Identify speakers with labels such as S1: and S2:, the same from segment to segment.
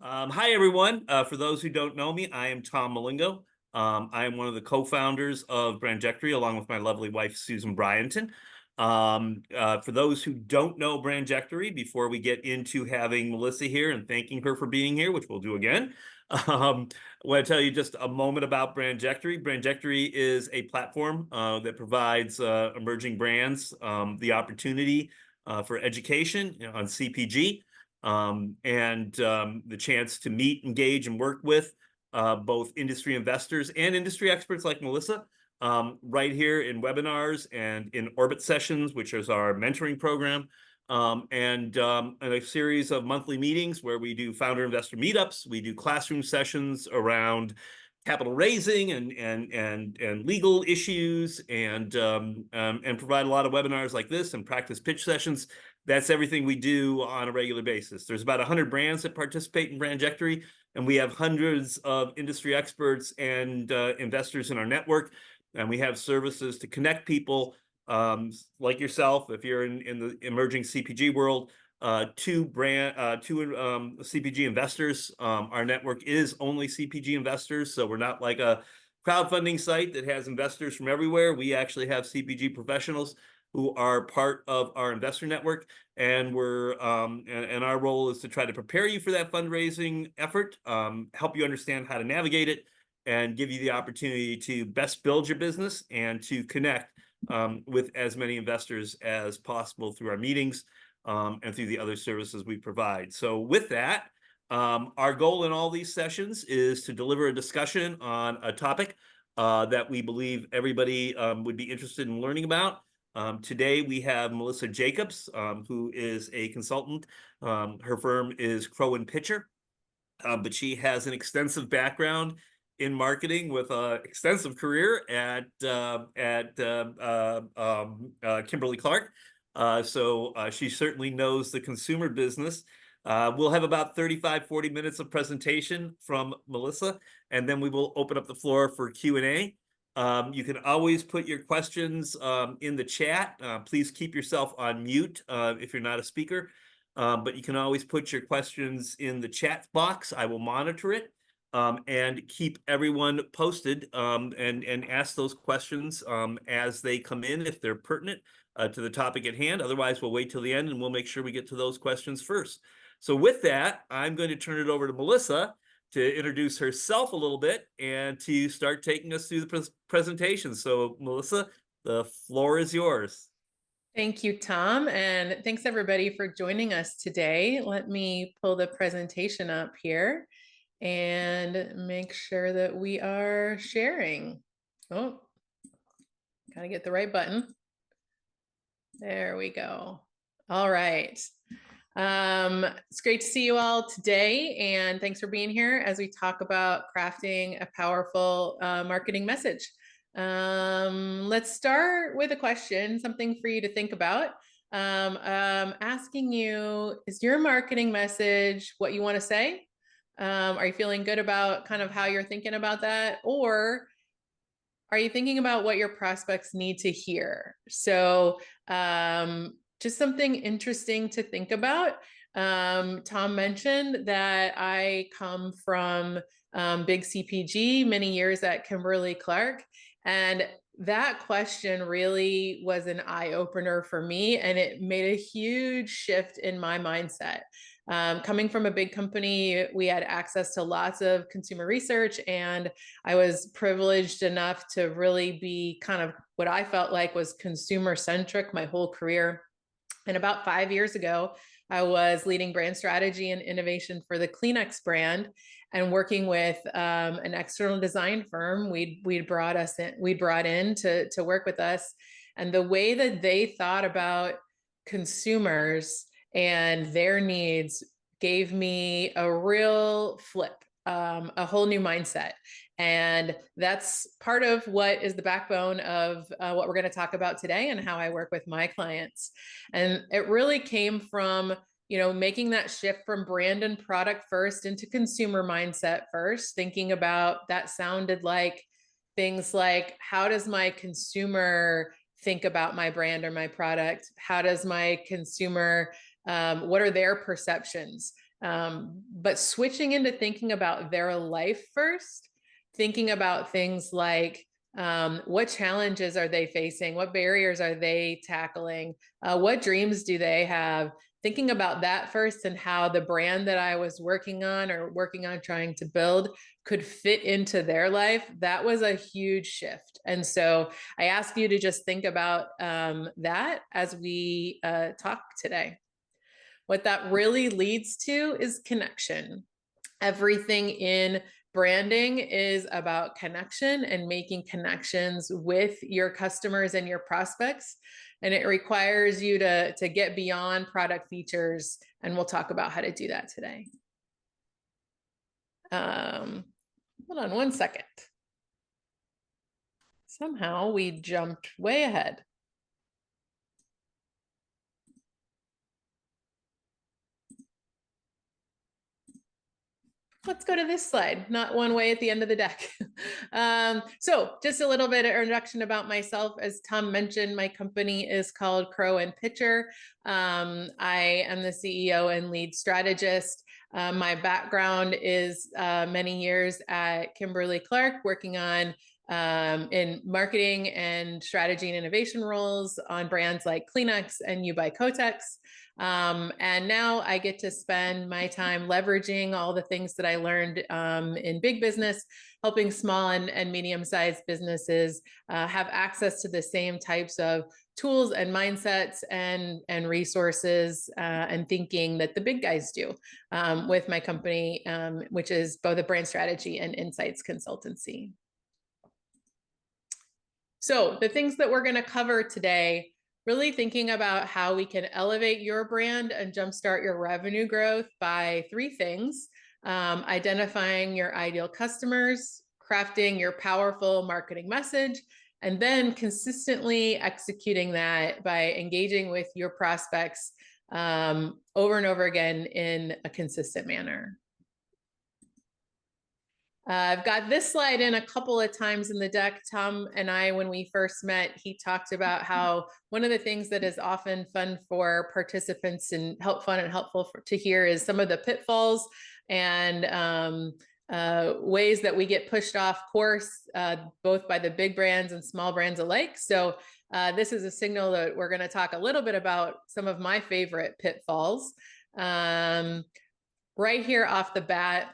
S1: Hi, everyone. For those who don't know me, I am Tom Malingo. I am one of the co-founders of Brandjectory, along with my lovely wife, Susan Bryanton. For those who don't know Brandjectory, before we get into having Melissa here and thanking her for being here, which we'll do again, I want to tell you just a moment about Brandjectory. Brandjectory is a platform that provides emerging brands the opportunity for education on CPG and the chance to meet, engage, and work with both industry investors and industry experts like Melissa right here in webinars and in Orbit sessions, which is our mentoring program, and a series of monthly meetings where we do founder investor meetups. We do classroom sessions around capital raising and legal issues, and provide a lot of webinars like this and practice pitch sessions. That's everything we do on a regular basis. There's about 100 brands that participate in Brandjectory, and we have hundreds of industry experts and investors in our network. And we have services to connect people like yourself, if you're in the emerging CPG world, to CPG investors. Our network is only CPG investors, so we're not like a crowdfunding site that has investors from everywhere. We actually have CPG professionals who are part of our investor network, and our role is to try to prepare you for that fundraising effort, help you understand how to navigate it, and give you the opportunity to best build your business and to connect with as many investors as possible through our meetings and through the other services we provide. So with that, our goal in all these sessions is to deliver a discussion on a topic that we believe everybody would be interested in learning about. Today we have Melissa Jacobs, who is a consultant. Her firm is Crow and Pitcher, but she has an extensive background in marketing with an extensive career at Kimberly-Clark. So she certainly knows the consumer business. We'll have about 40 minutes of presentation from Melissa, and then we will open up the floor for Q&A. You can always put your questions in the chat. Please keep yourself on mute if you're not a speaker, but you can always put your questions in the chat box. I will monitor it and keep everyone posted and ask those questions as they come in if they're pertinent to the topic at hand. Otherwise, we'll wait till the end and we'll make sure we get to those questions first. So with that, I'm going to turn it over to Melissa to introduce herself a little bit and to start taking us through the presentation. So Melissa, the floor is yours.
S2: Thank you, Tom, and thanks everybody for joining us today. Let me pull the presentation up here and make sure that we are sharing. Oh, gotta get the right button. There we go. All right. It's great to see you all today, and thanks for being here as we talk about crafting a powerful marketing message. Let's start with a question, something for you to think about. Asking you, is your marketing message what you want to say? Are you feeling good about kind of how you're thinking about that? Or are you thinking about what your prospects need to hear? So just something interesting to think about. Tom mentioned that I come from big CPG, many years at Kimberly-Clark, and that question really was an eye-opener for me, and it made a huge shift in my mindset. Coming from a big company, we had access to lots of consumer research, and I was privileged enough to really be kind of what I felt like was consumer-centric my whole career. And about 5 years ago, I was leading brand strategy and innovation for the Kleenex brand and working with an external design firm we'd brought in to work with us. And the way that they thought about consumers and their needs gave me a real flip, a whole new mindset. And that's part of what is the backbone of what we're going to talk about today and how I work with my clients. And it really came from, making that shift from brand and product first into consumer mindset first, thinking about that sounded like things like, how does my consumer think about my brand or my product? How does my consumer, what are their perceptions? But switching into thinking about their life first, thinking about things like what challenges are they facing? What barriers are they tackling? What dreams do they have? Thinking about that first and how the brand that I was working on trying to build could fit into their life, that was a huge shift. And so I ask you to just think about that as we talk today. What that really leads to is connection. Everything in branding is about connection and making connections with your customers and your prospects. And it requires you to get beyond product features. And we'll talk about how to do that today. Hold on one second. Somehow we jumped way ahead. Let's go to this slide, not one way at the end of the deck. So just a little bit of introduction about myself. As Tom mentioned, my company is called Crow and Pitcher. I am the CEO and lead strategist. My background is many years at Kimberly-Clark, working on in marketing and strategy and innovation roles on brands like Kleenex and You by Kotex. And now I get to spend my time leveraging all the things that I learned in big business, helping small and medium-sized businesses have access to the same types of tools and mindsets and resources and thinking that the big guys do with my company, which is both a brand strategy and insights consultancy. So the things that we're going to cover today, really thinking about how we can elevate your brand and jumpstart your revenue growth by three things: identifying your ideal customers, crafting your powerful marketing message, and then consistently executing that by engaging with your prospects over and over again in a consistent manner. I've got this slide in a couple of times in the deck. Tom and I, when we first met, he talked about how one of the things that is often fun for participants and helpful to hear is some of the pitfalls and ways that we get pushed off course, both by the big brands and small brands alike. So this is a signal that we're going to talk a little bit about some of my favorite pitfalls. Right here off the bat,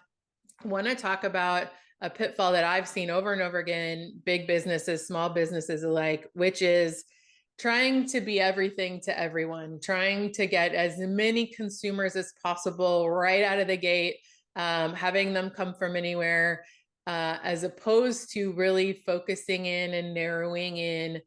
S2: I want to talk about a pitfall that I've seen over and over again, big businesses, small businesses alike, which is trying to be everything to everyone, trying to get as many consumers as possible right out of the gate, having them come from anywhere, as opposed to really focusing in and narrowing in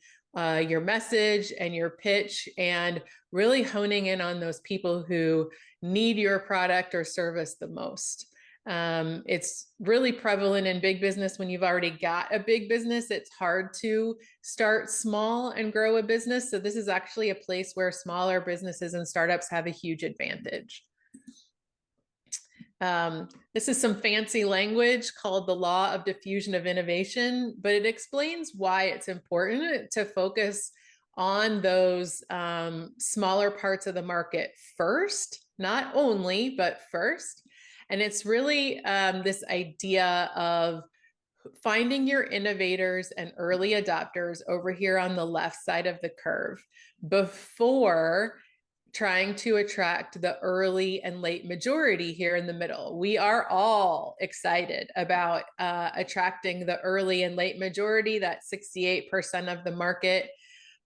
S2: your message and your pitch and really honing in on those people who need your product or service the most. It's really prevalent in big business. When you've already got a big business, it's hard to start small and grow a business. So this is actually a place where smaller businesses and startups have a huge advantage. This is some fancy language called the law of diffusion of innovation, but it explains why it's important to focus on those smaller parts of the market first, not only, but first. And it's really this idea of finding your innovators and early adopters over here on the left side of the curve before trying to attract the early and late majority here in the middle. We are all excited about attracting the early and late majority, that 68% of the market.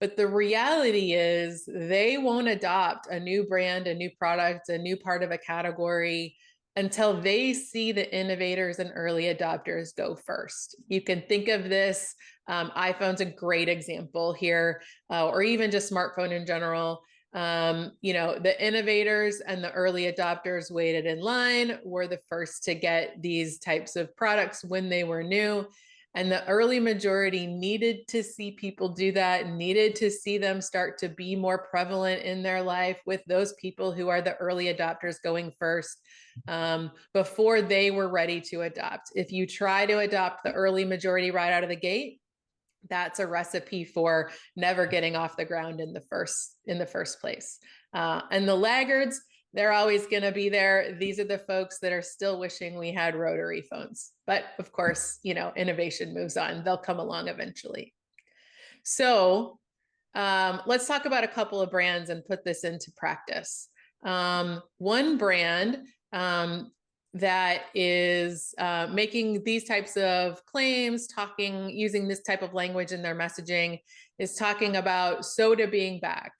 S2: But the reality is they won't adopt a new brand, a new product, a new part of a category until they see the innovators and early adopters go first. You can think of this, iPhone's a great example here, or even just smartphone in general. The innovators and the early adopters waited in line, were the first to get these types of products when they were new. And the early majority needed to see people do that, needed to see them start to be more prevalent in their life with those people who are the early adopters going first before they were ready to adopt. If you try to adopt the early majority right out of the gate, that's a recipe for never getting off the ground in the first place. And the laggards, They're always going to be there. These are the folks that are still wishing we had rotary phones. But of course, innovation moves on. They'll come along eventually. So let's talk about a couple of brands and put this into practice. One brand that is making these types of claims, using this type of language in their messaging, is talking about soda being back,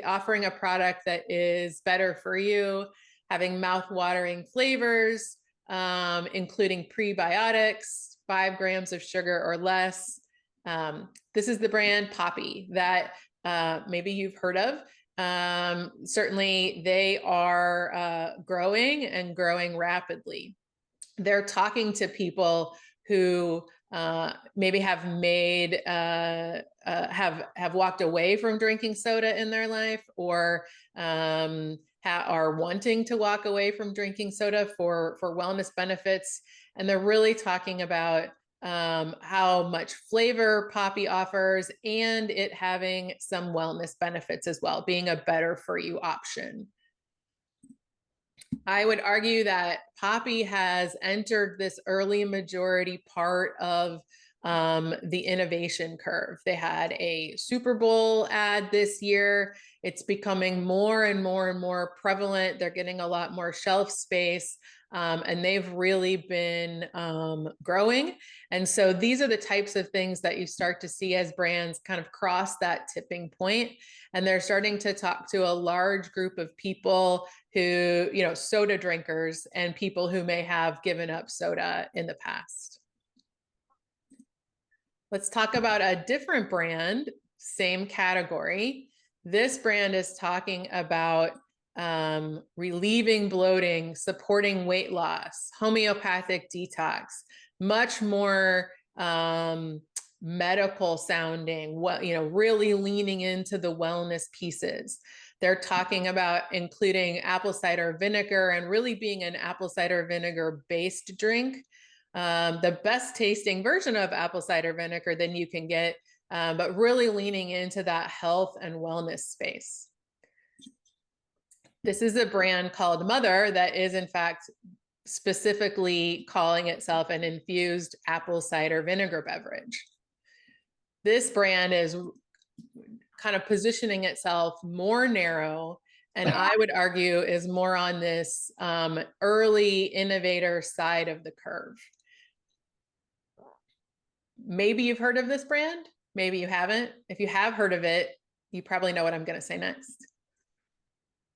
S2: offering a product that is better for you, having mouth-watering flavors, including prebiotics, 5 grams of sugar or less. This is the brand Poppy that maybe you've heard of. Certainly they are growing and growing rapidly. They're talking to people who maybe have walked away from drinking soda in their life, or are wanting to walk away from drinking soda for wellness benefits. And they're really talking about how much flavor Poppy offers, and it having some wellness benefits as well, being a better for you option. I would argue that Poppy has entered this early majority part of the innovation curve. They had a Super Bowl ad this year. It's becoming more and more and more prevalent. They're getting a lot more shelf space. And they've really been growing. And so these are the types of things that you start to see as brands kind of cross that tipping point. And they're starting to talk to a large group of people who, soda drinkers and people who may have given up soda in the past. Let's talk about a different brand, same category. This brand is talking about relieving bloating, supporting weight loss, homeopathic detox, much more medical sounding, really leaning into the wellness pieces. They're talking about including apple cider vinegar and really being an apple cider vinegar based drink. The best tasting version of apple cider vinegar than you can get, but really leaning into that health and wellness space. This is a brand called Mother that is, in fact, specifically calling itself an infused apple cider vinegar beverage. This brand is kind of positioning itself more narrow, and I would argue is more on this early innovator side of the curve. Maybe you've heard of this brand, maybe you haven't. If you have heard of it, you probably know what I'm going to say next.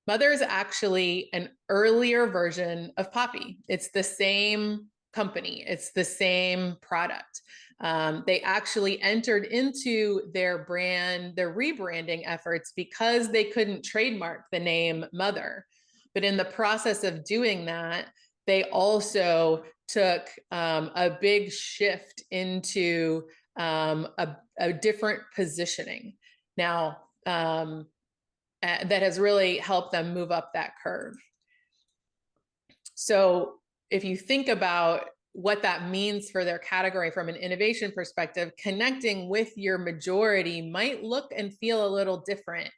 S2: Mother is actually an earlier version of Poppy. It's the same company. It's the same product. They actually entered into their rebranding efforts because they couldn't trademark the name Mother. But in the process of doing that, they also took a big shift into a different positioning. Now, that has really helped them move up that curve. So if you think about what that means for their category from an innovation perspective, connecting with your majority might look and feel a little different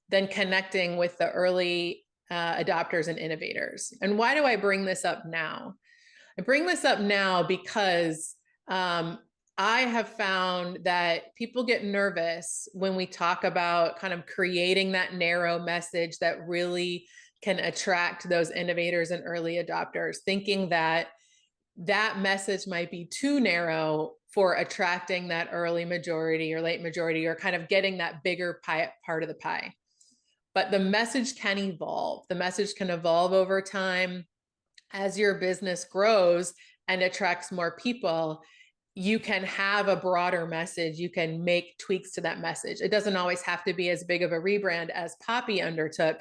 S2: than connecting with the early adopters and innovators. And why do I bring this up now? I bring this up now because I have found that people get nervous when we talk about kind of creating that narrow message that really can attract those innovators and early adopters, thinking that that message might be too narrow for attracting that early majority or late majority, or kind of getting that bigger part of the pie. But the message can evolve. The message can evolve over time as your business grows and attracts more people. You can have a broader message. You can make tweaks to that message. It doesn't always have to be as big of a rebrand as Poppy undertook,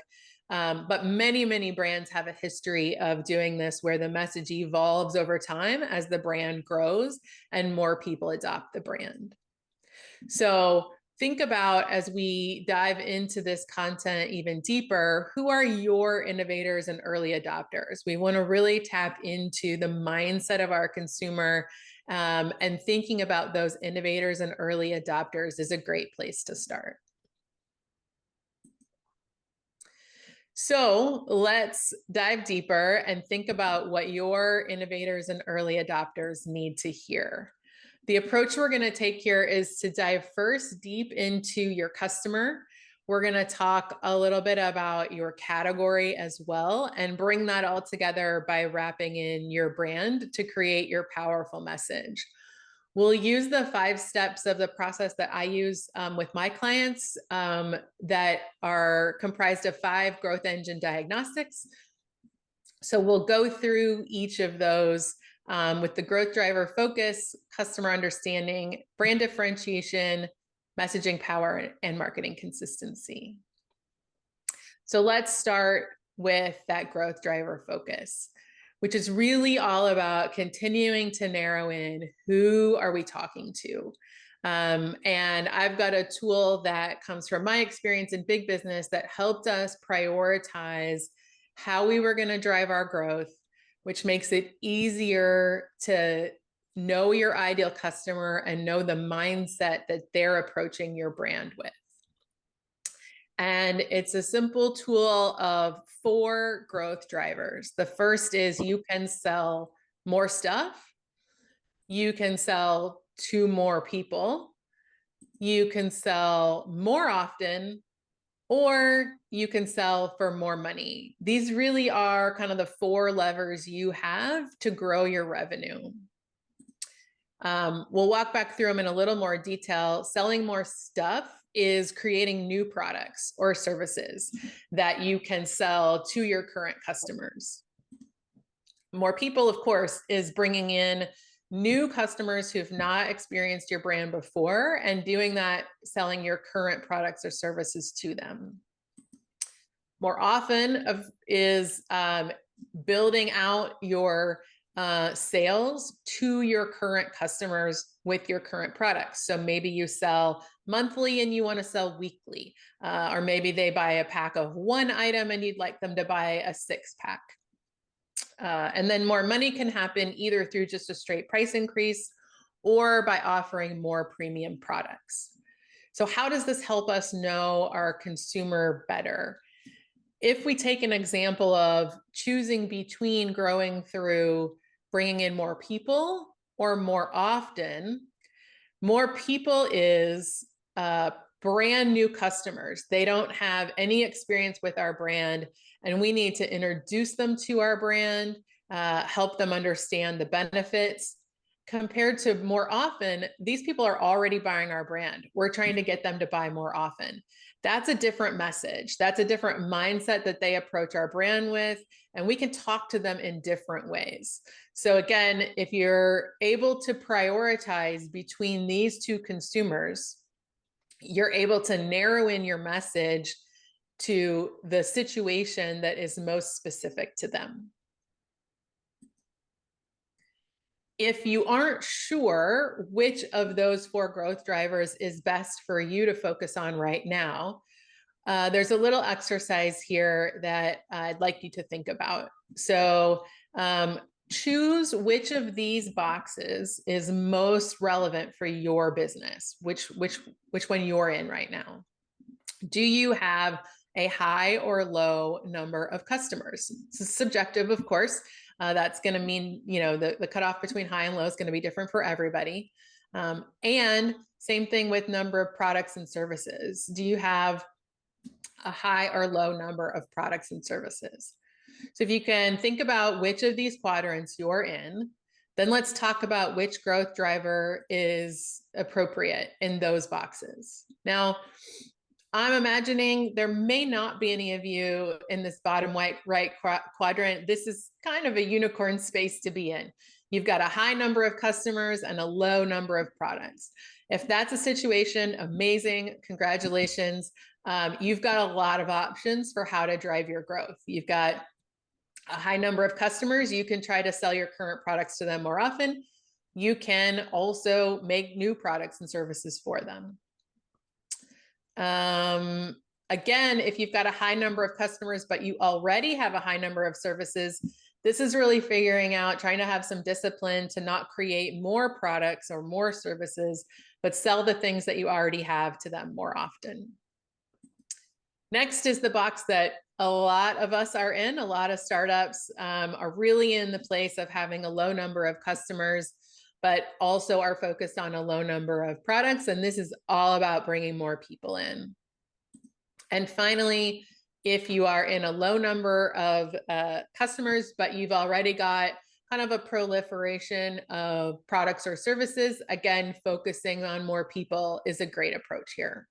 S2: but many, many brands have a history of doing this, where the message evolves over time as the brand grows and more people adopt the brand. So think about, as we dive into this content even deeper, who are your innovators and early adopters? We want to really tap into the mindset of our consumer, and thinking about those innovators and early adopters is a great place to start. So let's dive deeper and think about what your innovators and early adopters need to hear. The approach we're going to take here is to dive first deep into your customer. We're going to talk a little bit about your category as well and bring that all together by wrapping in your brand to create your powerful message. We'll use the 5 steps of the process that I use with my clients that are comprised of 5 growth engine diagnostics. So we'll go through each of those with the growth driver focus, customer understanding, brand differentiation, messaging power, and marketing consistency. So let's start with that growth driver focus, which is really all about continuing to narrow in who are we talking to. And I've got a tool that comes from my experience in big business that helped us prioritize how we were going to drive our growth, which makes it easier to know your ideal customer and know the mindset that they're approaching your brand with. And it's a simple tool of 4 growth drivers. The first is you can sell more stuff. You can sell to more people. You can sell more often, or you can sell for more money. These really are kind of the 4 levers you have to grow your revenue. We'll walk back through them in a little more detail. Selling more stuff is creating new products or services that you can sell to your current customers. More people, of course, is bringing in new customers who've not experienced your brand before and doing that, selling your current products or services to them. More often is building out your sales to your current customers with your current products. So maybe you sell monthly and you want to sell weekly, or maybe they buy a pack of 1 item and you'd like them to buy a 6-pack. And then more money can happen either through just a straight price increase or by offering more premium products. So how does this help us know our consumer better? If we take an example of choosing between growing through bringing in more people or more often, more people is brand new customers. They don't have any experience with our brand, and we need to introduce them to our brand, help them understand the benefits. Compared to more often, these people are already buying our brand. We're trying to get them to buy more often. That's a different message. That's a different mindset that they approach our brand with, and we can talk to them in different ways. So again, if you're able to prioritize between these 2 consumers, you're able to narrow in your message to the situation that is most specific to them. If you aren't sure which of those 4 growth drivers is best for you to focus on right now, there's a little exercise here that I'd like you to think about. So choose which of these boxes is most relevant for your business, which one you're in right now. Do you have a high or low number of customers? This is subjective, of course. That's going to mean, the cutoff between high and low is going to be different for everybody. And same thing with number of products and services. Do you have a high or low number of products and services? So if you can think about which of these quadrants you're in, then let's talk about which growth driver is appropriate in those boxes. Now, I'm imagining there may not be any of you in this bottom right quadrant. This is kind of a unicorn space to be in. You've got a high number of customers and a low number of products. If that's a situation, amazing, congratulations. You've got a lot of options for how to drive your growth. You've got a high number of customers. You can try to sell your current products to them more often. You can also make new products and services for them. Again, if you've got a high number of customers, but you already have a high number of services, this is really figuring out, trying to have some discipline to not create more products or more services, but sell the things that you already have to them more often. Next is the box that a lot of us are in. A lot of startups are really in the place of having a low number of customers, but also are focused on a low number of products. And this is all about bringing more people in. And finally, if you are in a low number of customers, but you've already got kind of a proliferation of products or services, again, focusing on more people is a great approach here.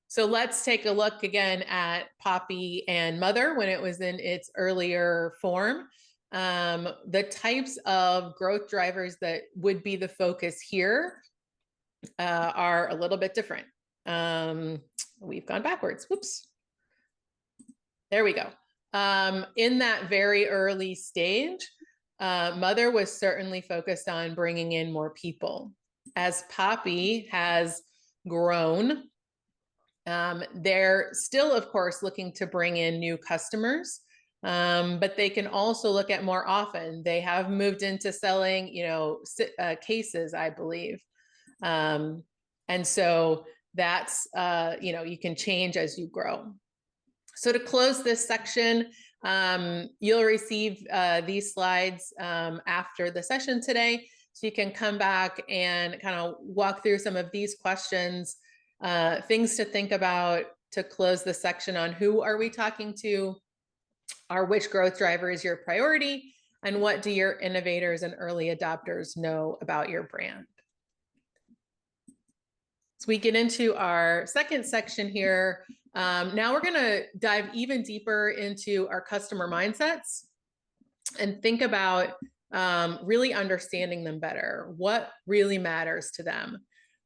S2: So let's take a look again at Poppy and Mother when it was in its earlier form. The types of growth drivers that would be the focus here are a little bit different. We've gone backwards. Whoops. There we go. In that very early stage, Mother was certainly focused on bringing in more people. As Poppy has grown, they're still, of course, looking to bring in new customers, but they can also look at more often. They have moved into selling, cases, I believe. And so that's, you can change as you grow. So to close this section, you'll receive these slides after the session today. So you can come back and kind of walk through some of these questions, things to think about to close the section on who are we talking to, which growth driver is your priority, and what do your innovators and early adopters know about your brand. So we get into our second section here. Now we're going to dive even deeper into our customer mindsets and think about really understanding them better. What really matters to them?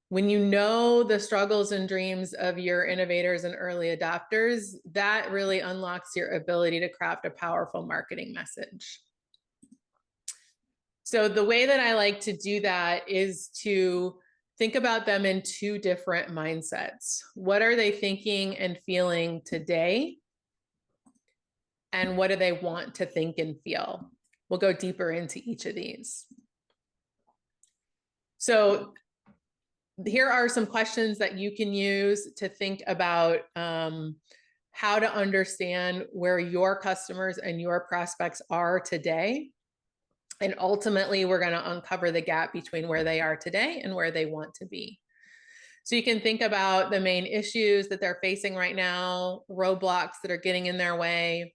S2: When you know the struggles and dreams of your innovators and early adopters, that really unlocks your ability to craft a powerful marketing message. So the way that I like to do that is to think about them in two different mindsets. What are they thinking and feeling today? And what do they want to think and feel? We'll go deeper into each of these. So here are some questions that you can use to think about how to understand where your customers and your prospects are today. And ultimately, we're going to uncover the gap between where they are today and where they want to be. So you can think about the main issues that they're facing right now, roadblocks that are getting in their way,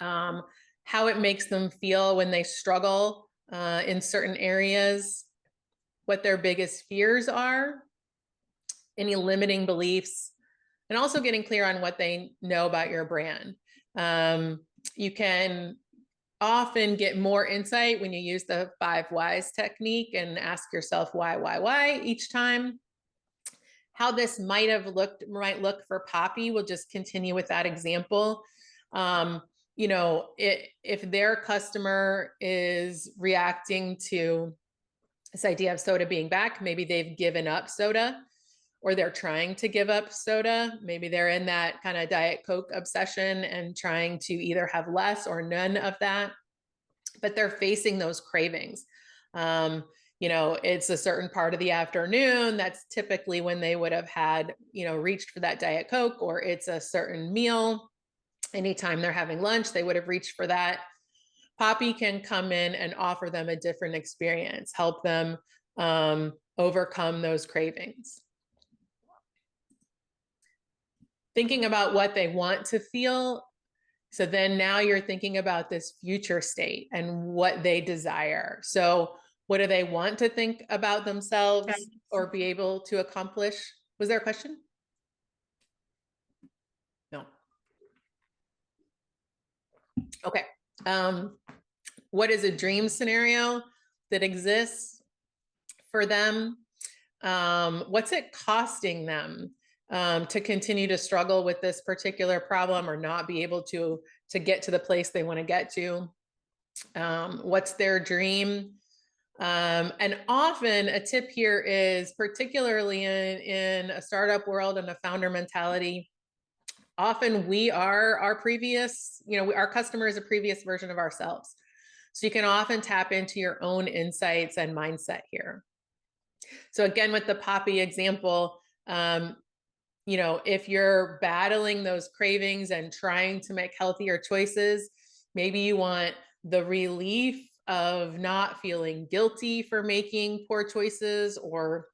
S2: how it makes them feel when they struggle in certain areas, what their biggest fears are, any limiting beliefs, and also getting clear on what they know about your brand. You can often get more insight when you use the 5 whys technique and ask yourself why each time. How this might look for Poppy, we'll just continue with that example. If their customer is reacting to this idea of soda being back, maybe they've given up soda, or they're trying to give up soda. Maybe they're in that kind of Diet Coke obsession and trying to either have less or none of that, but they're facing those cravings. It's a certain part of the afternoon. That's typically when they would have had, reached for that Diet Coke, or it's a certain meal. Anytime they're having lunch, they would have reached for that. Poppy can come in and offer them a different experience, help them overcome those cravings. Thinking about what they want to feel. So then now you're thinking about this future state and what they desire. So what do they want to think about themselves or be able to accomplish? Was there a question? No. Okay. What is a dream scenario that exists for them? What's it costing them to continue to struggle with this particular problem or not be able to get to the place they want to get to? What's their dream? And often a tip here is, particularly in a startup world and a founder mentality, often we are our previous, our customer is a previous version of ourselves. So you can often tap into your own insights and mindset here. So again, with the Poppy example, if you're battling those cravings and trying to make healthier choices, maybe you want the relief of not feeling guilty for making poor choices, or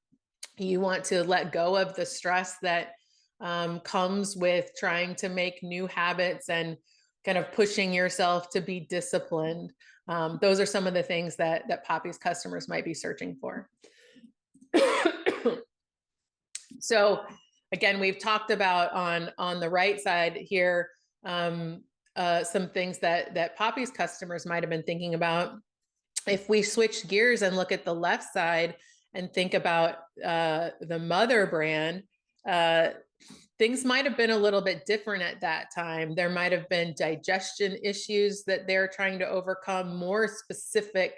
S2: you want to let go of the stress that comes with trying to make new habits and kind of pushing yourself to be disciplined. Those are some of the things that Poppy's customers might be searching for. So again, we've talked about on the right side here some things that Poppy's customers might have been thinking about. If we switch gears and look at the left side and think about the mother brand, things might have been a little bit different at that time. There might have been digestion issues that they're trying to overcome, more specific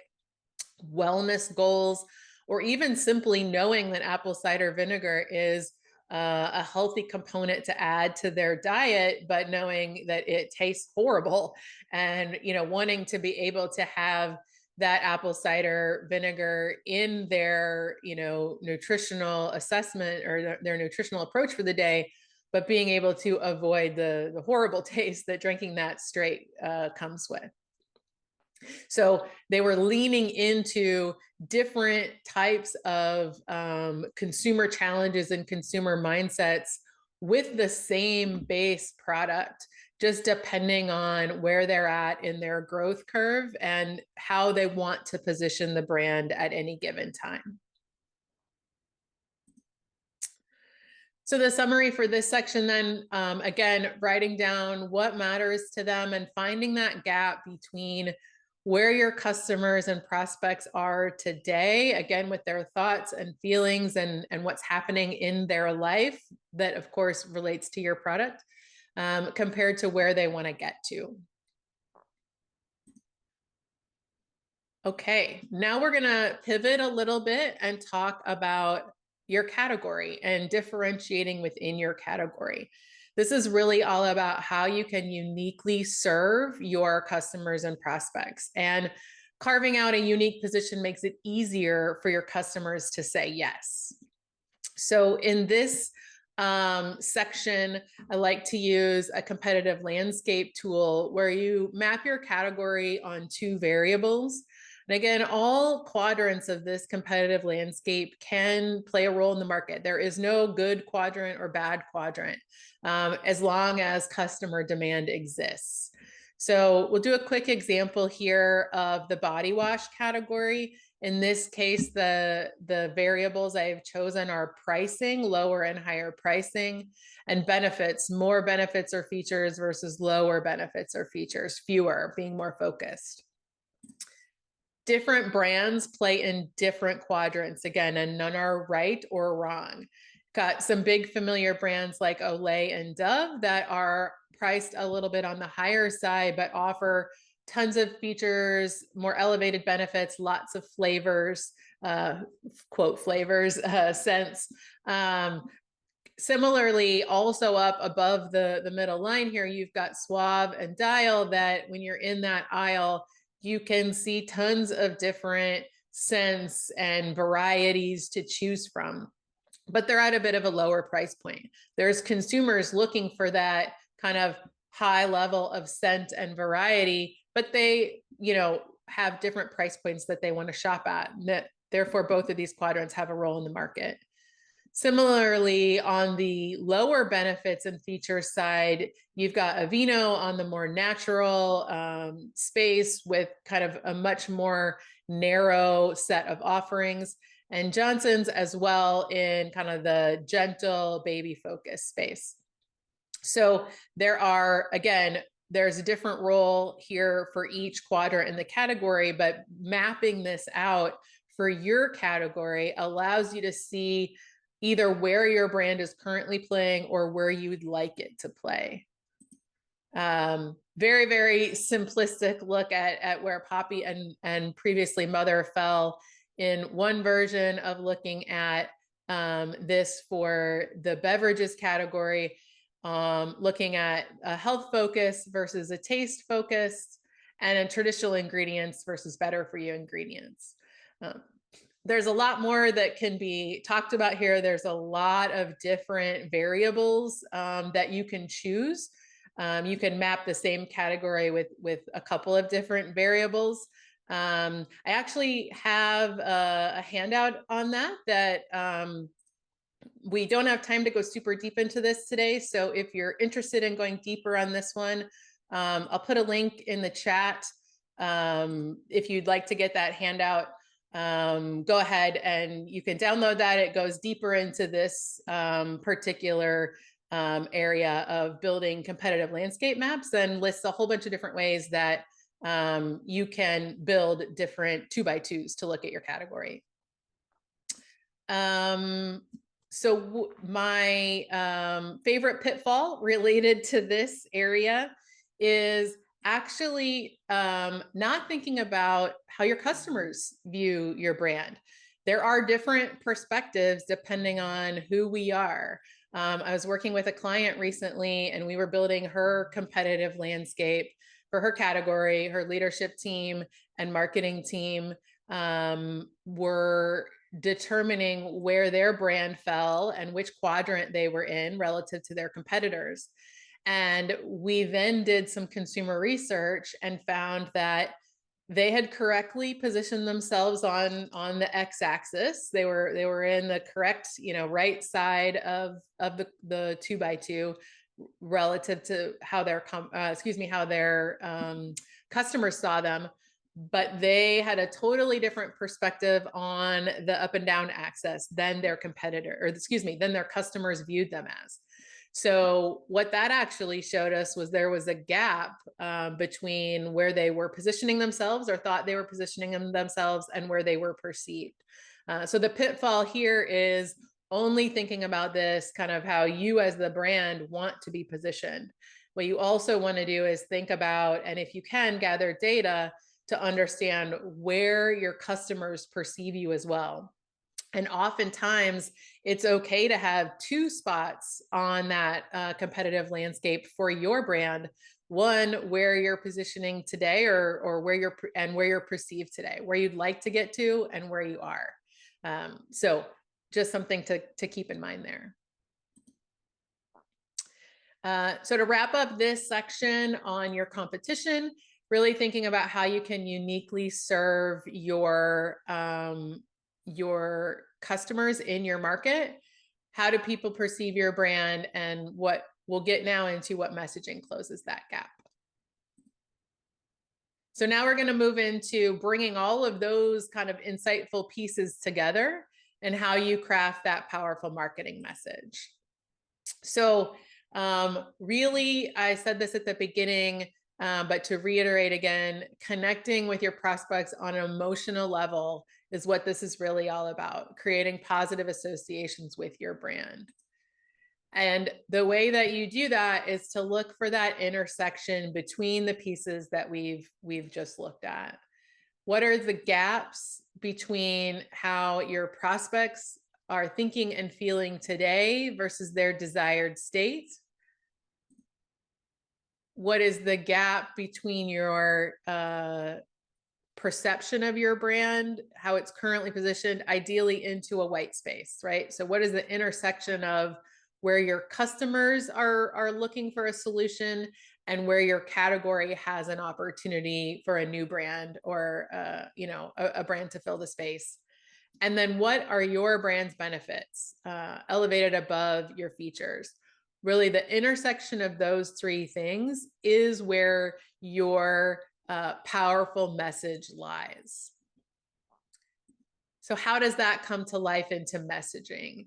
S2: wellness goals, or even simply knowing that apple cider vinegar is a healthy component to add to their diet, but knowing that it tastes horrible, and wanting to be able to have that apple cider vinegar in their nutritional assessment or their nutritional approach for the day, but being able to avoid the horrible taste that drinking that straight comes with. So they were leaning into different types of consumer challenges and consumer mindsets with the same base product, just depending on where they're at in their growth curve and how they want to position the brand at any given time. So the summary for this section then, again, writing down what matters to them and finding that gap between where your customers and prospects are today, again, with their thoughts and feelings and what's happening in their life that, of course, relates to your product, compared to where they want to get to. Okay, now we're going to pivot a little bit and talk about your category and differentiating within your category. This is really all about how you can uniquely serve your customers and prospects. And carving out a unique position makes it easier for your customers to say yes. So in this section, I like to use a competitive landscape tool where you map your category on 2 variables. And again, all quadrants of this competitive landscape can play a role in the market. There is no good quadrant or bad quadrant, as long as customer demand exists. So we'll do a quick example here of the body wash category. In this case, the variables I've chosen are pricing, lower and higher pricing, and benefits, more benefits or features versus lower benefits or features, fewer, being more focused. Different brands play in different quadrants, again, and none are right or wrong. Got some big familiar brands like Olay and Dove that are priced a little bit on the higher side, but offer tons of features, more elevated benefits, lots of flavors, quote flavors, scents. Similarly, also up above the middle line here, you've got Suave and Dial that when you're in that aisle, you can see tons of different scents and varieties to choose from, but they're at a bit of a lower price point. There's consumers looking for that kind of high level of scent and variety, but they, have different price points that they want to shop at. Therefore, both of these quadrants have a role in the market. Similarly, on the lower benefits and features side, you've got Aveeno on the more natural space with kind of a much more narrow set of offerings, and Johnson's as well in kind of the gentle baby focus space. So there are, again, there's a different role here for each quadrant in the category, but mapping this out for your category allows you to see either where your brand is currently playing or where you would like it to play. Very, very simplistic look at where Poppy and previously Mother fell in one version of looking at this for the beverages category, looking at a health focus versus a taste focus, and a traditional ingredients versus better for you ingredients. there's a lot more that can be talked about here. There's a lot of different variables that you can choose. You can map the same category with a couple of different variables. I actually have a handout on that we don't have time to go super deep into this today. So if you're interested in going deeper on this one, I'll put a link in the chat. If you'd like to get that handout, go ahead and you can download that. It goes deeper into this particular area of building competitive landscape maps and lists a whole bunch of different ways that you can build different 2x2s to look at your category. So my favorite pitfall related to this area is actually not thinking about how your customers view your brand. There are different perspectives depending on who we are. I was working with a client recently and we were building her competitive landscape for her category. Her leadership team and marketing team were determining where their brand fell and which quadrant they were in relative to their competitors. And we then did some consumer research and found that they had correctly positioned themselves on the x-axis. They were in the correct, right side of the 2x2 relative to how their customers saw them. But they had a totally different perspective on the up and down axis than their competitor, or than their customers viewed them as. So what that actually showed us was there was a gap between where they were positioning themselves or thought they were positioning themselves and where they were perceived. So the pitfall here is only thinking about this kind of how you as the brand want to be positioned. What you also want to do is think about, and if you can, gather data to understand where your customers perceive you as well. And oftentimes it's okay to have two spots on that competitive landscape for your brand. One, where you're positioning today or where you're perceived today, where you'd like to get to and where you are. So just something to keep in mind there. So to wrap up this section on your competition, really thinking about how you can uniquely serve your customers in your market. How do people perceive your brand, and what we'll get now into what messaging closes that gap. So now we're going to move into bringing all of those kind of insightful pieces together and how you craft that powerful marketing message. So really, I said this at the beginning, but to reiterate again, connecting with your prospects on an emotional level is what this is really all about, creating positive associations with your brand. And the way that you do that is to look for that intersection between the pieces that we've just looked at. What are the gaps between how your prospects are thinking and feeling today versus their desired state? What is the gap between your perception of your brand, how it's currently positioned, ideally into a white space, right? So what is the intersection of where your customers are looking for a solution and where your category has an opportunity for a new brand or a brand to fill the space? And then what are your brand's benefits elevated above your features? Really, the intersection of those three things is where your powerful message lies. So how does that come to life into messaging?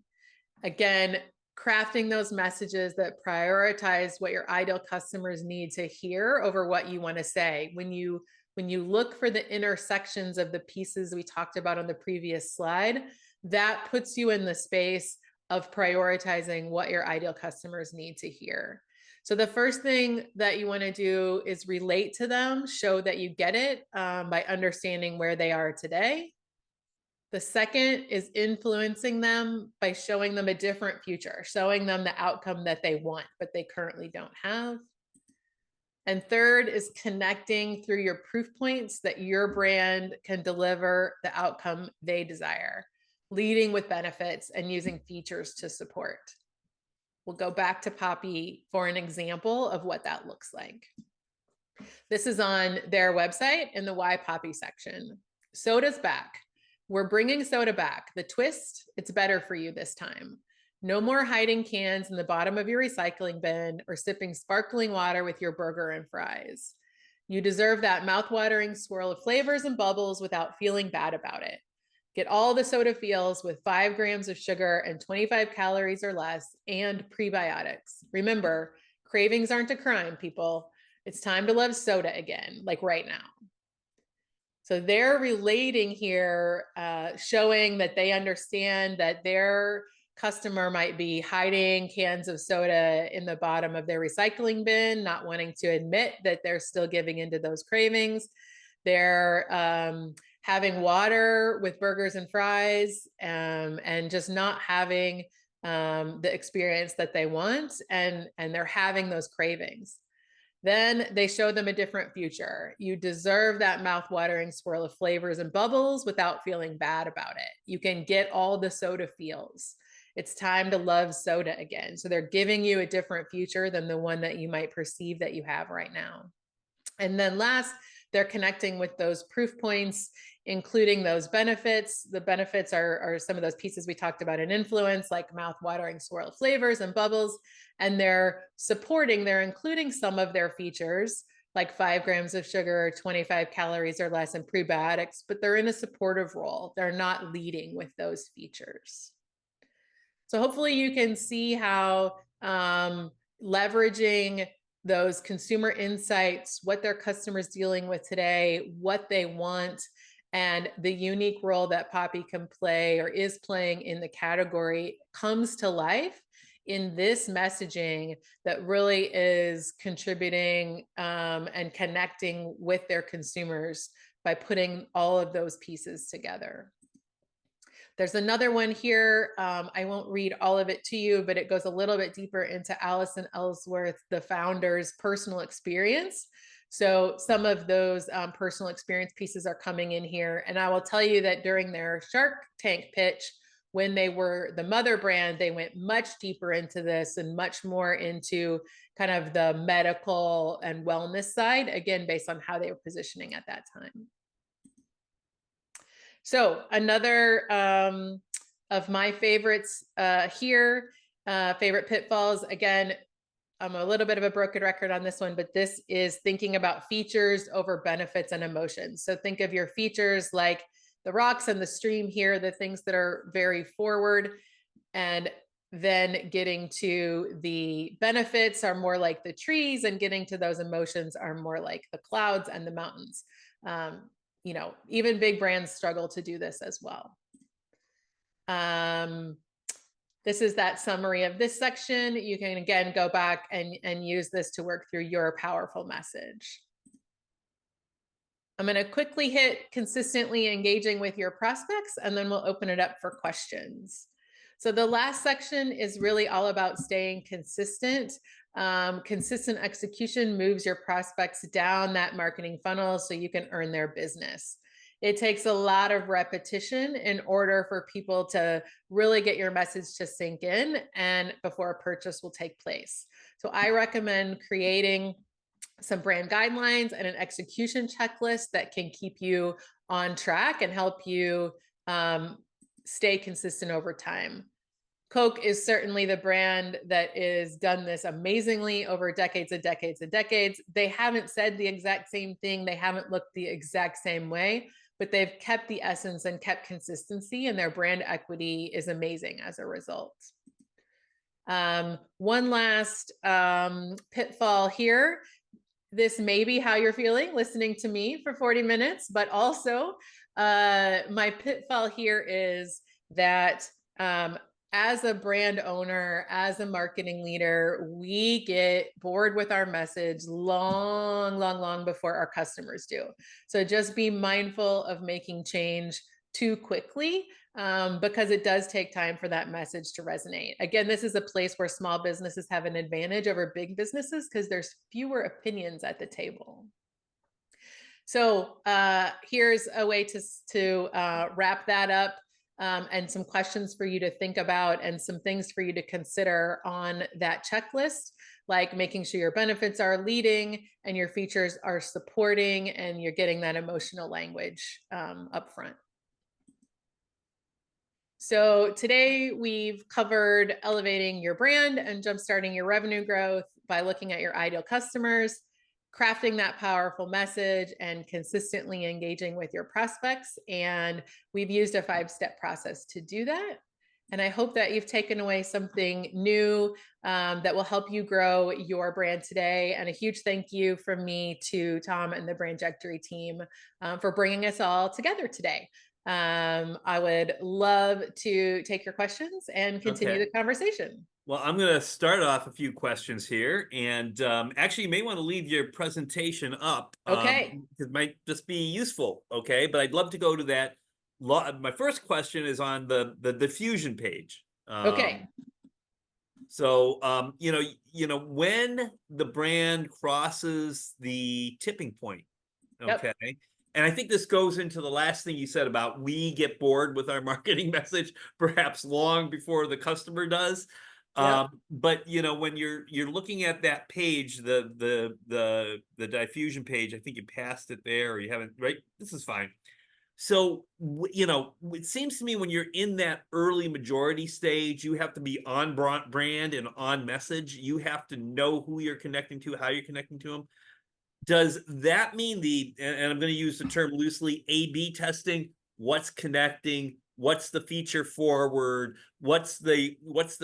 S2: Again, crafting those messages that prioritize what your ideal customers need to hear over what you want to say. When you look for the intersections of the pieces we talked about on the previous slide, that puts you in the space of prioritizing what your ideal customers need to hear. So the first thing that you want to do is relate to them, show that you get it by understanding where they are today. The second is influencing them by showing them a different future, showing them the outcome that they want, but they currently don't have. And third is connecting through your proof points that your brand can deliver the outcome they desire, leading with benefits and using features to support. We'll go back to Poppi for an example of what that looks like. This is on their website in the Why Poppi section. Soda's back. We're bringing soda back. The twist, it's better for you this time. No more hiding cans in the bottom of your recycling bin or sipping sparkling water with your burger and fries. You deserve that mouth-watering swirl of flavors and bubbles without feeling bad about it. Get all the soda feels with 5 grams of sugar and 25 calories or less and prebiotics. Remember, cravings aren't a crime, people. It's time to love soda again, like right now. So they're relating here, showing that they understand that their customer might be hiding cans of soda in the bottom of their recycling bin, not wanting to admit that they're still giving into those cravings. They're having water with burgers and fries, and just not having the experience that they want, and they're having those cravings. Then they show them a different future. You deserve that mouth-watering swirl of flavors and bubbles without feeling bad about it. You can get all the soda feels. It's time to love soda again. So they're giving you a different future than the one that you might perceive that you have right now. And then last, they're connecting with those proof points, including those benefits. The benefits are some of those pieces we talked about in influence, like mouth-watering swirl of flavors and bubbles. And they're including some of their features, like 5 grams of sugar, 25 calories or less, and prebiotics, but they're in a supportive role. They're not leading with those features. So hopefully you can see how leveraging those consumer insights, what their customers dealing with today, what they want, and the unique role that Poppi can play or is playing in the category comes to life in this messaging that really is contributing and connecting with their consumers by putting all of those pieces together. There's another one here. I won't read all of it to you, but it goes a little bit deeper into Allison Ellsworth, the founder's personal experience. So some of those personal experience pieces are coming in here. And I will tell you that during their Shark Tank pitch, when they were the mother brand, they went much deeper into this and much more into kind of the medical and wellness side, again, based on how they were positioning at that time. So another of my favorites here, favorite pitfalls. Again, I'm a little bit of a broken record on this one, but this is thinking about features over benefits and emotions. So think of your features like the rocks and the stream here, the things that are very forward, and then getting to the benefits are more like the trees, and getting to those emotions are more like the clouds and the mountains. You know, even big brands struggle to do this as well. This is that summary of this section. You can again go back and use this to work through your powerful message. I'm going to quickly hit consistently engaging with your prospects, and then we'll open it up for questions. So the last section is really all about staying consistent. Consistent execution moves your prospects down that marketing funnel so you can earn their business. It takes a lot of repetition in order for people to really get your message to sink in and before a purchase will take place. So I recommend creating some brand guidelines and an execution checklist that can keep you on track and help you stay consistent over time. Coke is certainly the brand that is done this amazingly over decades and decades and decades. They haven't said the exact same thing. They haven't looked the exact same way, but they've kept the essence and kept consistency, and their brand equity is amazing as a result. One last pitfall here. This may be how you're feeling listening to me for 40 minutes, but also my pitfall here is that as a brand owner, as a marketing leader, we get bored with our message long before our customers do. So just be mindful of making change too quickly, because it does take time for that message to resonate. Again, this is a place where small businesses have an advantage over big businesses because there's fewer opinions at the table. So here's a way to wrap that up, and some questions for you to think about and some things for you to consider on that checklist, like making sure your benefits are leading and your features are supporting and you're getting that emotional language up front. So today we've covered elevating your brand and jumpstarting your revenue growth by looking at your ideal customers, crafting that powerful message, and consistently engaging with your prospects. And we've used a 5-step process to do that. And I hope that you've taken away something new that will help you grow your brand today. And a huge thank you from me to Tom and the Brandjectory team for bringing us all together today. I would love to take your questions and continue
S1: Okay.
S2: the conversation.
S1: Well, I'm going to start off a few questions here, and actually, you may want to leave your presentation up
S2: Okay.
S1: because it might just be useful. Okay, but I'd love to go to that. My first question is on the diffusion page.
S2: Okay.
S1: When the brand crosses the tipping point,
S2: Yep.
S1: okay, and I think this goes into the last thing you said about we get bored with our marketing message, perhaps long before the customer does.
S2: Yep.
S1: But when you're looking at that page, the diffusion page, I think you passed it there or you haven't, right? This is fine. So, it seems to me when you're in that early majority stage, you have to be on brand and on message. You have to know who you're connecting to, how you're connecting to them. Does that mean and I'm going to use the term loosely, A/B testing? What's connecting? What's the feature forward? What's the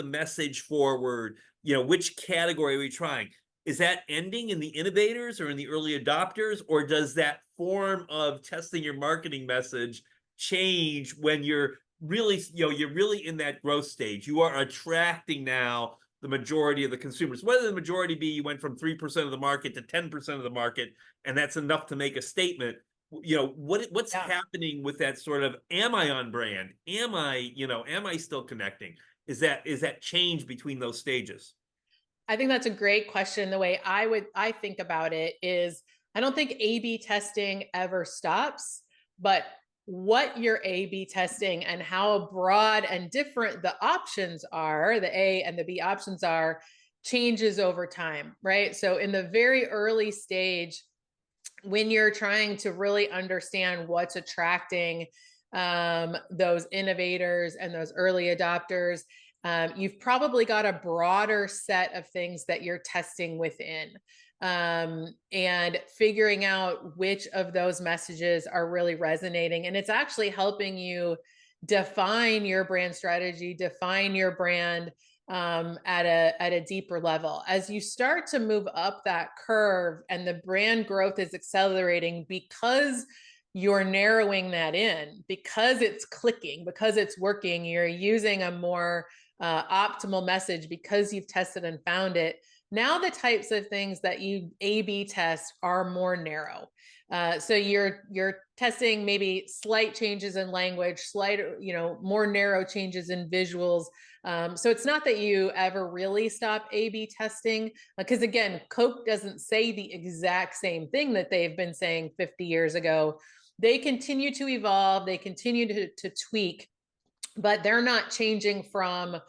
S1: message forward? Which category are we trying? Is that ending in the innovators or in the early adopters, or does that form of testing your marketing message change when you're really in that growth stage? You are attracting now the majority of the consumers. Whether the majority be you went from 3% of the market to 10% of the market, and that's enough to make a statement. What's
S2: Yeah.
S1: happening with that sort of, am I on brand? Am I still connecting? Is that change between those stages?
S2: I think that's a great question. The way I think about it is I don't think A/B testing ever stops, but what you're A/B testing and how broad and different the options are, the A and the B options are, changes over time, right? So in the very early stage, when you're trying to really understand what's attracting those innovators and those early adopters, you've probably got a broader set of things that you're testing within, and figuring out which of those messages are really resonating. And it's actually helping you define your brand strategy, define your brand at a deeper level. As you start to move up that curve and the brand growth is accelerating because you're narrowing that in, because it's clicking, because it's working, you're using a more optimal message because you've tested and found it. Now the types of things that you A/B test are more narrow. So you're testing maybe slight changes in language, slight, more narrow changes in visuals. So it's not that you ever really stop A/B testing, because again, Coke doesn't say the exact same thing that they've been saying 50 years ago. They continue to evolve, they continue to tweak, but they're not changing from,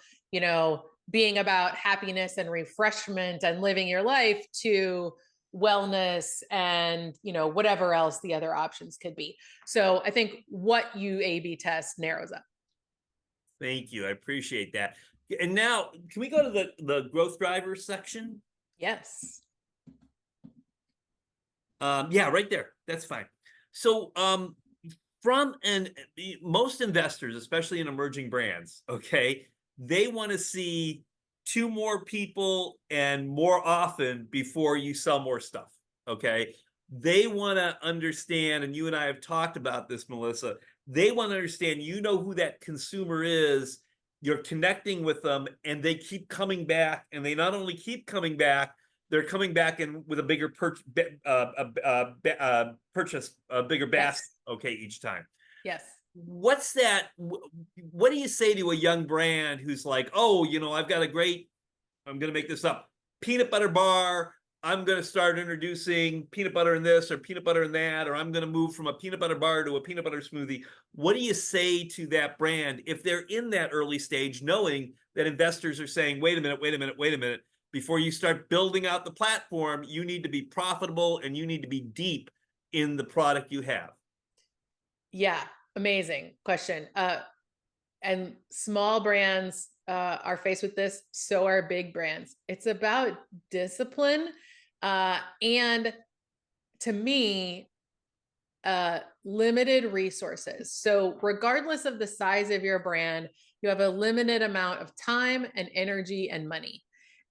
S2: being about happiness and refreshment and living your life to wellness and whatever else the other options could be. So I think what you A/B test narrows up.
S1: Thank you. I appreciate that. And now, can we go to the growth drivers section?
S2: Yes.
S1: Yeah, right there. That's fine. So, most investors, especially in emerging brands, okay, they want to see two more people and more often before you sell more stuff. Okay. They want to understand, and you and I have talked about this, Melissa. They want to understand, who that consumer is, you're connecting with them, and they keep coming back. And they not only keep coming back, they're coming back in with a bigger purchase, a bigger basket,
S2: Yes.
S1: okay, each time.
S2: Yes.
S1: what's that? What do you say to a young brand who's like, oh, I've got a great, I'm going to make this up, peanut butter bar. I'm going to start introducing peanut butter in this or peanut butter in that, or I'm going to move from a peanut butter bar to a peanut butter smoothie. What do you say to that brand if they're in that early stage, knowing that investors are saying, wait a minute, wait a minute, wait a minute, before you start building out the platform, you need to be profitable and you need to be deep in the product you have?
S2: Yeah, amazing question. And small brands are faced with this, so are big brands. It's about discipline. And to me, limited resources. So, regardless of the size of your brand, you have a limited amount of time and energy and money.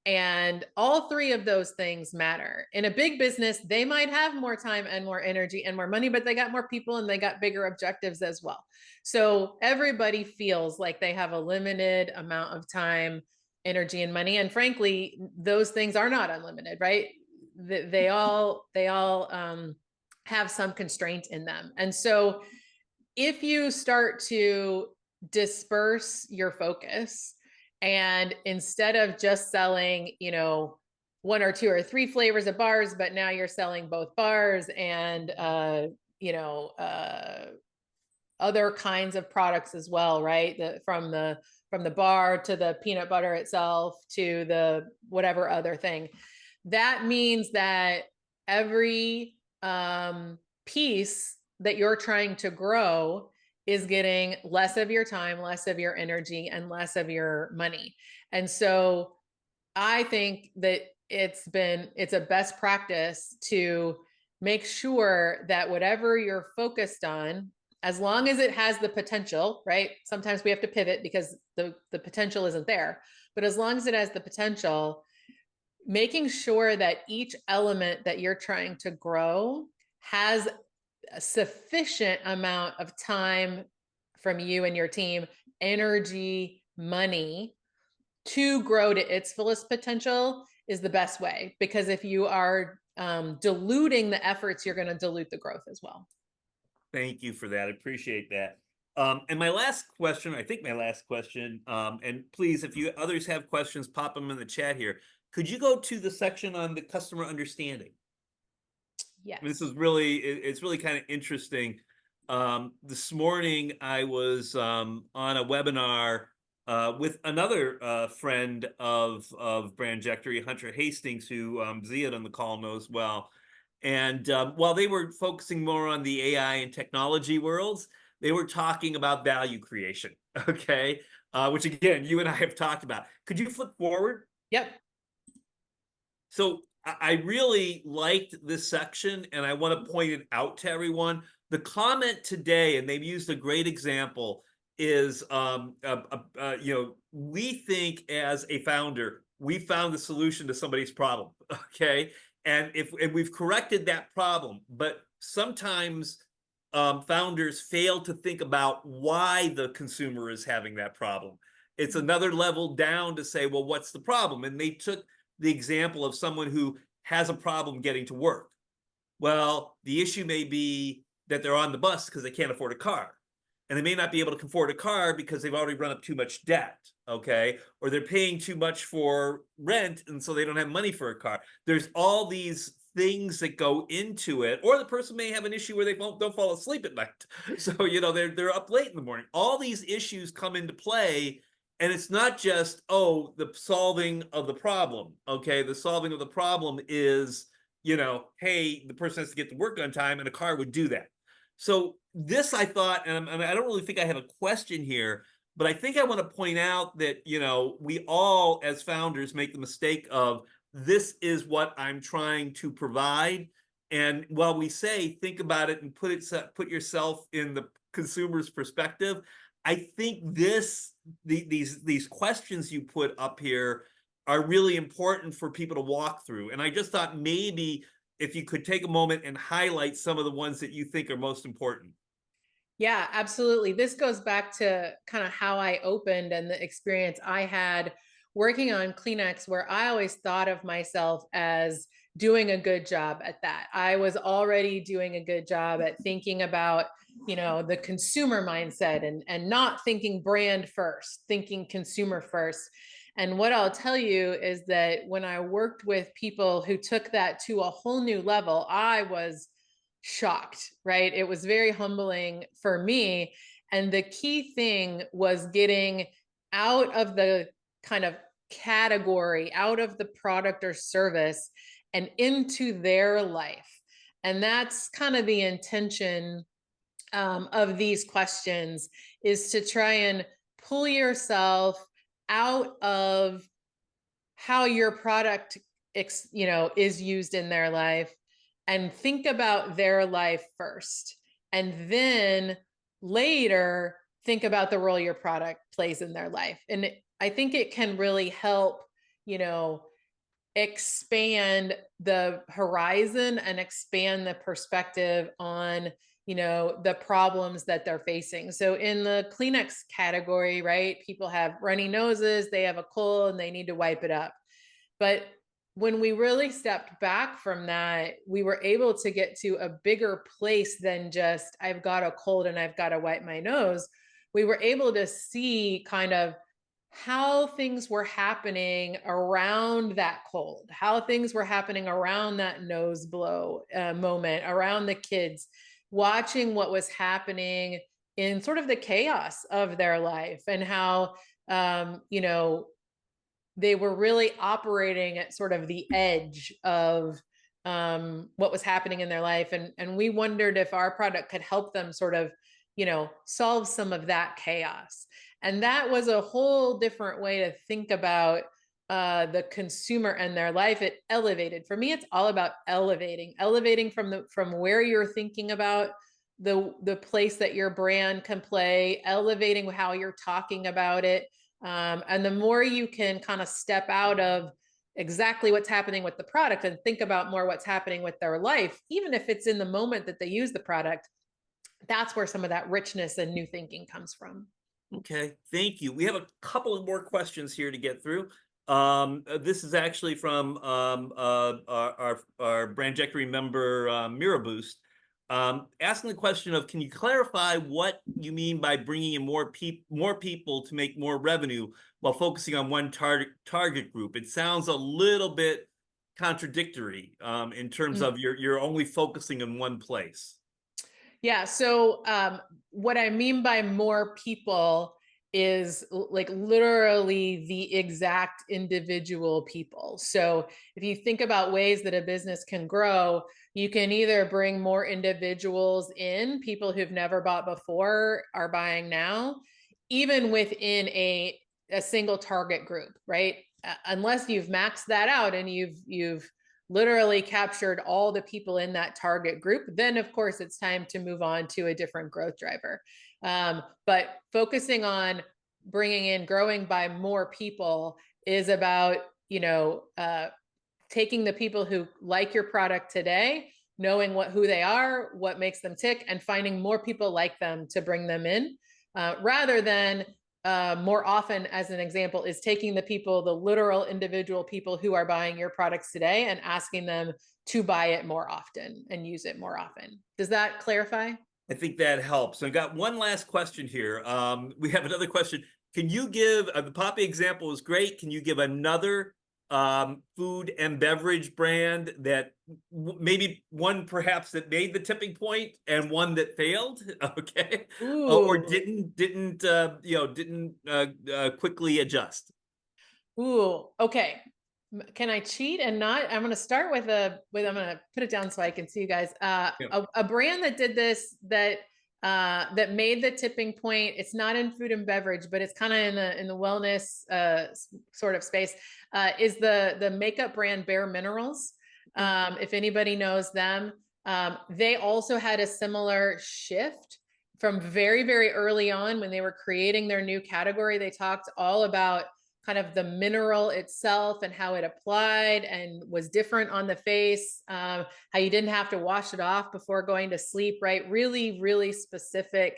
S2: And all three of those things matter. In a big business, they might have more time and more energy and more money, but they got more people and they got bigger objectives as well. So everybody feels like they have a limited amount of time, energy, and money. And frankly, those things are not unlimited, right? They all have some constraint in them. And so if you start to disperse your focus, and instead of just selling, one or two or three flavors of bars, but now you're selling both bars and you know, uh other kinds of products as well, right? From the bar to the peanut butter itself to the whatever other thing. That means that every piece that you're trying to grow is getting less of your time, less of your energy, and less of your money. And so I think that it's a best practice to make sure that whatever you're focused on, as long as it has the potential, right? Sometimes we have to pivot because the potential isn't there. But as long as it has the potential, making sure that each element that you're trying to grow has a sufficient amount of time from you and your team, energy, money to grow to its fullest potential is the best way. Because if you are diluting the efforts, you're going to dilute the growth as well.
S1: Thank you for that. I appreciate that. And my last question, I think my last question, and please, if you others have questions, pop them in the chat here. Could you go to the section on the customer understanding? This
S2: Yes.
S1: is really, it's really kind of interesting. This morning I was on a webinar with another friend of Brandjectory, Hunter Hastings, who Ziad on the call knows well. And while they were focusing more on the AI and technology worlds, they were talking about value creation, okay? Which again, you and I have talked about. Could you flip forward?
S2: Yep.
S1: So I really liked this section, and I want to point it out to everyone. The comment today, and they've used a great example, is we think as a founder, we found the solution to somebody's problem, okay? And if we've corrected that problem, but sometimes founders fail to think about why the consumer is having that problem. It's another level down to say, well, what's the problem? And they took the example of someone who has a problem getting to work. Well, the issue may be that they're on the bus because they can't afford a car. And they may not be able to afford a car because they've already run up too much debt, okay? Or they're paying too much for rent, and so they don't have money for a car. There's all these things that go into it, or the person may have an issue where they don't fall asleep at night. So, they're up late in the morning. All these issues come into play, and it's not just, oh, the solving of the problem, okay? The solving of the problem is, hey, the person has to get to work on time, and a car would do that. So this, I thought, and I don't really think I have a question here, but I think I want to point out that, we all as founders make the mistake of, this is what I'm trying to provide. And while we say, think about it and put yourself in the consumer's perspective, I think these questions you put up here are really important for people to walk through. And I just thought maybe if you could take a moment and highlight some of the ones that you think are most important.
S2: Yeah, absolutely. This goes back to kind of how I opened and the experience I had working on Kleenex, where I always thought of myself as doing a good job at that. I was already doing a good job at thinking about, the consumer mindset and not thinking brand first, thinking consumer first. And what I'll tell you is that when I worked with people who took that to a whole new level, I was shocked, right? It was very humbling for me. And the key thing was getting out of the kind of category, out of the product or service, and into their life. And that's kind of the intention of these questions, is to try and pull yourself out of how your product is used in their life, and think about their life first, and then later think about the role your product plays in their life. And I think it can really help expand the horizon and expand the perspective on the problems that they're facing. So in the Kleenex category, right, people have runny noses, they have a cold, and they need to wipe it up. But when we really stepped back from that, we were able to get to a bigger place than just, I've got a cold and I've got to wipe my nose. We were able to see kind of how things were happening around that cold, how things were happening around that nose blow moment, around the kids, watching what was happening in sort of the chaos of their life, and how, they were really operating at sort of the edge of what was happening in their life. And we wondered if our product could help them sort of, solve some of that chaos. And that was a whole different way to think about the consumer and their life. It elevated. For me, it's all about elevating from where you're thinking about the place that your brand can play, elevating how you're talking about it. And the more you can kind of step out of exactly what's happening with the product and think about more what's happening with their life, even if it's in the moment that they use the product, that's where some of that richness and new thinking comes from.
S1: Okay, thank you. We have a couple of more questions here to get through. This is actually from our Brandjectory member Mira Boost, asking the question of, can you clarify what you mean by bringing in more people to make more revenue while focusing on one target group? It sounds a little bit contradictory in terms of you're only focusing in one place.
S2: Yeah. So what I mean by more people is like literally the exact individual people. So if you think about ways that a business can grow, you can either bring more individuals in, people who've never bought before are buying now, even within a single target group, right? Unless you've maxed that out and you've literally captured all the people in that target group, then of course it's time to move on to a different growth driver. But focusing on growing by more people is about, taking the people who like your product today, knowing who they are, what makes them tick, and finding more people like them to bring them in, rather than more often, as an example, is taking the literal individual people who are buying your products today and asking them to buy it more often and use it more often. Does that clarify?
S1: I think that helps. I've got one last question here. We have another question. Can you give, the Poppy example is great. Can you give another food and beverage brand that maybe one perhaps that made the tipping point and one that failed? Okay. Or didn't quickly adjust?
S2: Ooh, okay. Can I cheat and not? I'm going to start with I'm going to put it down so I can see you guys.
S1: Yeah.
S2: A brand that did this, that made the tipping point. It's not in food and beverage, but it's kind of in the wellness sort of space. Is the makeup brand Bare Minerals? If anybody knows them, they also had a similar shift from very, very early on when they were creating their new category. They talked all about kind of the mineral itself and how it applied and was different on the face, how you didn't have to wash it off before going to sleep, right? Really, really specific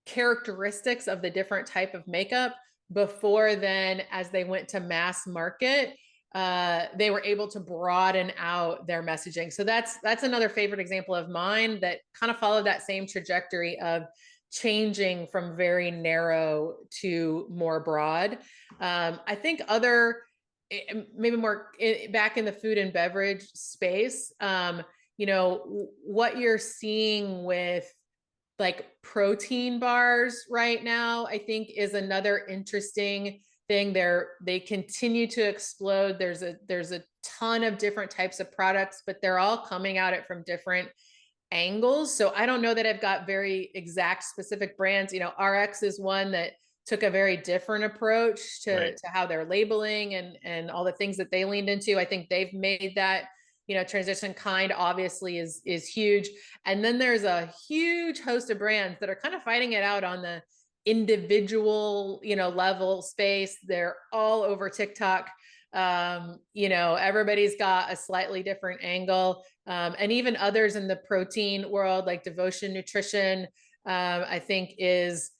S2: characteristics of the different type of makeup. Before then, as they went to mass market, they were able to broaden out their messaging. So that's another favorite example of mine that kind of followed that same trajectory of changing from very narrow to more broad. I think other maybe more back in the food and beverage space, what you're seeing with like protein bars right now, I think is another interesting thing. They continue to explode. There's a ton of different types of products, but they're all coming at it from different angles. So I don't know that I've got very exact specific brands. RX is one that took a very different approach
S1: Right.
S2: to how they're labeling and all the things that they leaned into. I think they've made that transition. Kind obviously is huge. And then there's a huge host of brands that are kind of fighting it out on the individual level space. They're all over TikTok. Everybody's got a slightly different angle. And even others in the protein world, like Devotion Nutrition, I think is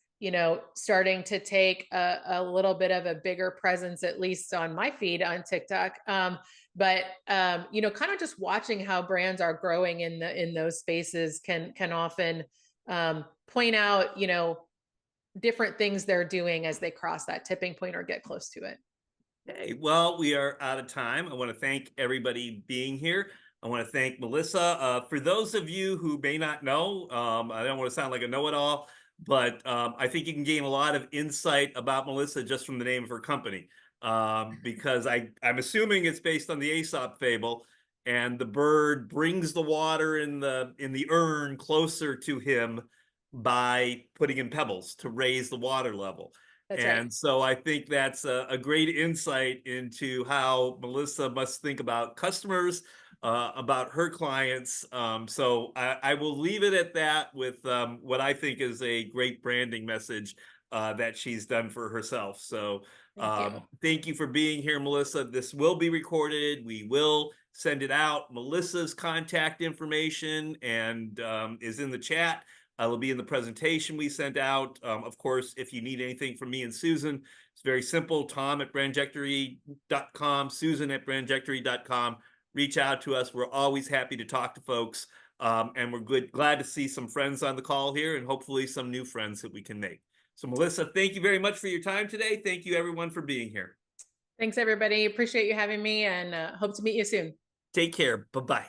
S2: starting to take a little bit of a bigger presence, at least on my feed on TikTok. But kind of just watching how brands are growing in those spaces can often point out different things they're doing as they cross that tipping point or get close to it.
S1: Hey, well, we are out of time. I want to thank everybody being here. I want to thank Melissa. For those of you who may not know, I don't want to sound like a know-it-all, but I think you can gain a lot of insight about Melissa just from the name of her company, because I'm assuming it's based on the Aesop fable, and the bird brings the water in the urn closer to him by putting in pebbles to raise the water level.
S2: That's right.
S1: And so I think that's a great insight into how Melissa must think about customers, about her clients. So I will leave it at that with what I think is a great branding message that she's done for herself. So
S2: Thank you.
S1: thank you for being here, Melissa. This will be recorded. We will send it out. Melissa's contact information and is in the chat. It'll be in the presentation we sent out. Of course, if you need anything from me and Susan, it's very simple. Tom@brandjectory.com, Susan@brandjectory.com. Reach out to us. We're always happy to talk to folks. And we're glad to see some friends on the call here and hopefully some new friends that we can make. So Melissa, thank you very much for your time today. Thank you everyone for being here.
S2: Thanks, everybody. Appreciate you having me and hope to meet you soon.
S1: Take care. Bye-bye.